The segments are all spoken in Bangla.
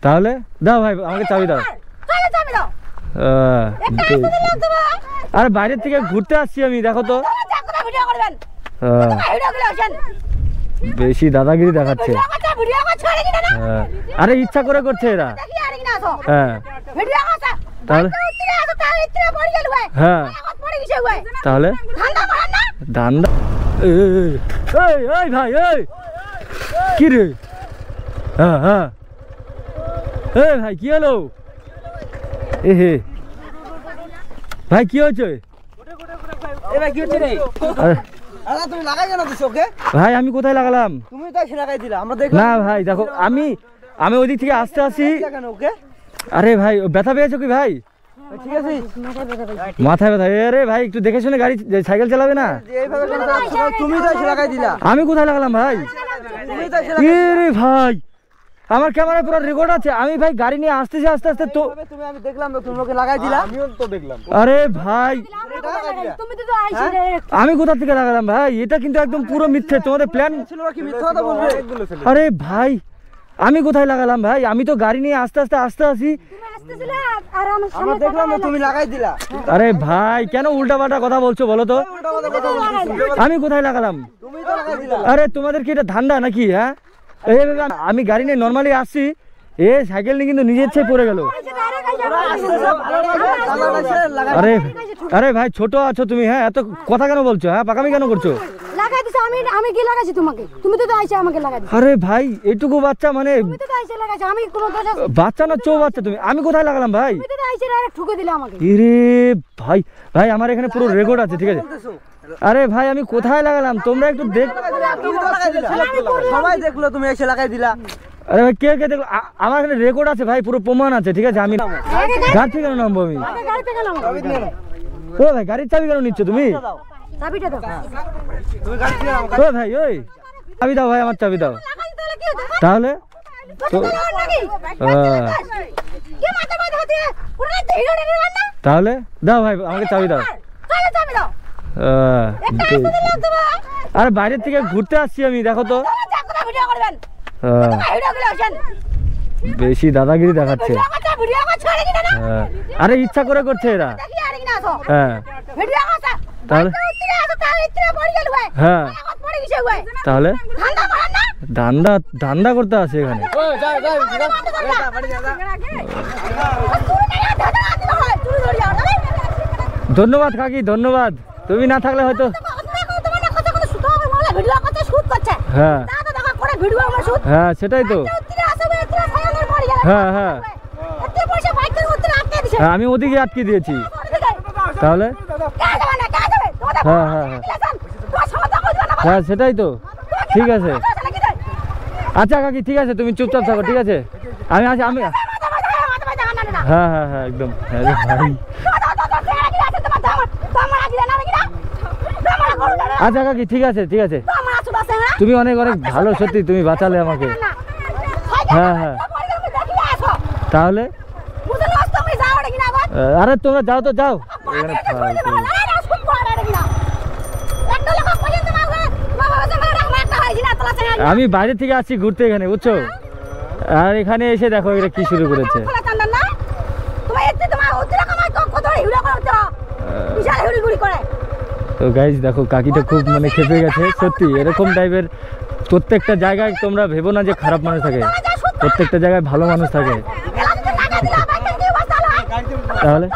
তাহলে দাও ভাই আমাকে চাবি দাও। আরে বাইরের থেকে ঘুরতে আসছি আমি, দেখো তো বেশি দাদাগিরি দেখাচ্ছে। আরে ইচ্ছা করে করছে এরা। হ্যাঁ তাহলে হ্যাঁ তাহলে ধান্দা। এই ভাই এই কি রে? হ্যাঁ হ্যাঁ এই ভাই কি হলো? এ হে ভাই কি হয়েছে? ভাই আমি কোথায় লাগালাম? না ভাই দেখো আমি ওই দিক থেকে আসতে আসি। আরে ভাই ব্যথা পেয়েছো কি ভাই? মাথায় ব্যথা? আরে ভাই একটু দেখে শুনে গাড়ি সাইকেল চালাবে না? আমি কোথায় লাগালাম ভাই? রে ভাই আমার ক্যামেরায় পুরো রেকর্ড আছে। আমি ভাই গাড়ি নিয়ে আসতেছি আস্তে আস্তে তো আমি দেখলাম তুমি লোকে লাগাই দিলা। আমিও তো দেখলাম। আরে ভাই আমি কোথা থেকে লাগালাম ভাই? এটা কিন্তু একদম পুরো মিথ্যে, তোমাদের প্ল্যান ছিল কি মিথ্যা কথা বলবে? আরে ভাই আমি কোথায় লাগালাম ভাই? আমি তো গাড়ি নিয়ে আস্তে আস্তে আসি। আমরা দেখলাম তুমি লাগাই দিলা। আরে ভাই কেন উল্টা পাল্টা কথা বলছো বলো তো? আমি কোথায় লাগালাম? তুমি তো লাগাই দিলা। আরে তোমাদের কি এটা ধান্দা নাকি? হ্যাঁ আমি গাড়ি নিয়ে নর্মালি আসছি, এ সাইকেল নিয়ে কিন্তু নিজের ইচ্ছে পড়ে গেল। আরে আরে ভাই ছোট আছো তুমি, হ্যাঁ এত কথা কেন বলছো? হ্যাঁ পাকামি কেন করছো? আমি কি লাগাইছি তোমাকে? তুমি তো আইছো আমাকে লাগাইছো। আরে ভাই এইটুকু বাচ্চা মানে তুমি তো আইছো লাগাইছো, আমি কোন দোষ আছে? বাচ্চা না চো বাচ্চা তুমি? আমি কোথায় লাগালাম ভাই? তুমি তো আইছো ডাইরেক্ট ঠুকে দিলে আমাকে। ইরে ভাই ভাই আমার এখানে পুরো রেকর্ড আছে, ঠিক আছে? আরে ভাই আমি কোথায় লাগালাম তোমরা একটু দেখ। সবাই দেখলো তুমি এসে লাগাই দিলা। আরে ভাই কে কে দেখলো? আমার এখানে রেকর্ড আছে ভাই, পুরো প্রমাণ আছে, ঠিক আছে? আমি গাড়ি থেকে কেন নামবো আমি? ও ভাই গাড়ির চাবি কেন নিচ্ছ তুমি? চাবিটা দাও। তুমি গাড়ি থেকে নাও। ও ভাই ওই চাবি দাও ভাই, আমার চাবি দাও। তাহলে তাহলে দাও ভাই আমাকে চাবি দাও। আরে বাইরের থেকে ঘুরতে আসছি আমি, দেখো তো বেশি দাদাগিরি দেখাচ্ছে। আরে ইচ্ছা করে করছে এরা। হ্যাঁ তাহলে হ্যাঁ তাহলে ধান্দা করতে আসে এখানে। ধন্যবাদ কাকি ধন্যবাদ, তুমি না থাকলে হয়তো। হ্যাঁ হ্যাঁ সেটাই তো। হ্যাঁ হ্যাঁ আমি ওদিকে আটকে দিয়েছি। তাহলে হ্যাঁ হ্যাঁ হ্যাঁ হ্যাঁ সেটাই তো, ঠিক আছে। আচ্ছা কাকি ঠিক আছে, তুমি চুপচাপ থাকো, ঠিক আছে? আমি আছি আমি। হ্যাঁ হ্যাঁ হ্যাঁ একদম। ভাই আচ্ছা কাকি ঠিক আছে ঠিক আছে, তুমি অনেক অনেক ভালো, সত্যি তুমি বাঁচালে আমাকে। হ্যাঁ হ্যাঁ তাহলে আরে তোমরা যাও তো যাও। আমি বাইরে থেকে আসছি ঘুরতে এখানে, বুঝছো? আর এখানে এসে দেখো এটা কি শুরু করেছে। তো গাইজ দেখো কাকিটা খুব মানে খেপে গেছে সত্যি। এরকম টাইপের প্রত্যেকটা জায়গায় তোমরা ভেবো না যে খারাপ মানুষ থাকে, প্রত্যেকটা জায়গায় ভালো মানুষ থাকে। তাহলে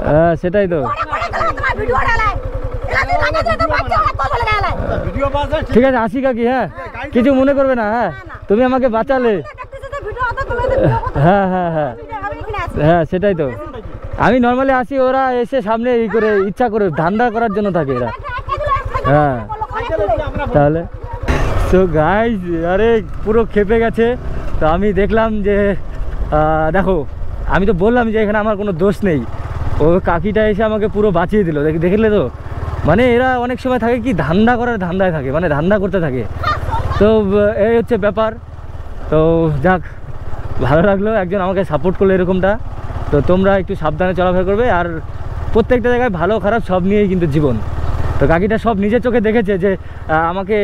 হ্যাঁ সেটাই তো। ঠিক আছে আসি কাকি, হ্যাঁ কিছু মনে করবে না। হ্যাঁ তুমি আমাকে বাঁচালে। হ্যাঁ হ্যাঁ হ্যাঁ হ্যাঁ সেটাই তো। আমি নর্মালি আসি, ওরা এসে সামনে এই করে ইচ্ছা করে ধান্দা করার জন্য থাকে এরা। হ্যাঁ তাহলে তো গাইজ আরে পুরো খেপে গেছে। তো আমি দেখলাম যে দেখো আমি তো বললাম যে এখানে আমার কোনো দোষ নেই, ও কাকিটা এসে আমাকে পুরো বাঁচিয়ে দিল। দেখলে তো, মানে এরা অনেক সময় থাকে কি ধান্দা করার ধান্দায় থাকে, মানে ধান্দা করতে থাকে। তো এই হচ্ছে ব্যাপার। তো যাক ভালো লাগলো একজন আমাকে সাপোর্ট করলো এরকমটা। তো তোমরা একটু সাবধানে চলাফেরা করবে, আর প্রত্যেকটা জায়গায় ভালো খারাপ সব নিয়েই কিন্তু জীবন। তো কাকিটা সব নিজের চোখে দেখেছে যে আমাকে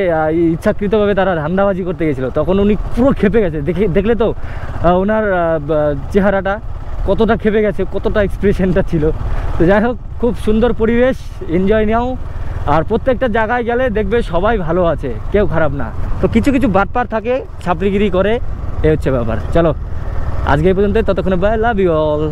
ইচ্ছাকৃতভাবে তারা ধান্দাবাজি করতে গেছিলো। তখন উনি পুরো ক্ষেপে গেছে, দেখলে তো ওনার চেহারাটা কতটা ক্ষেপে গেছে, কতটা এক্সপ্রেশনটা ছিল। তো যাই হোক, খুব সুন্দর পরিবেশ, এনজয় নাও। আর প্রত্যেকটা জায়গায় গেলে দেখবে সবাই ভালো আছে, কেউ খারাপ না। তো কিছু কিছু বাটপার থাকে, ছাপড়িগিরি করে, এ হচ্ছে ব্যাপার। চলো আজকে এই পর্যন্ত, ততক্ষণে বাই, লাভ ইউ অল।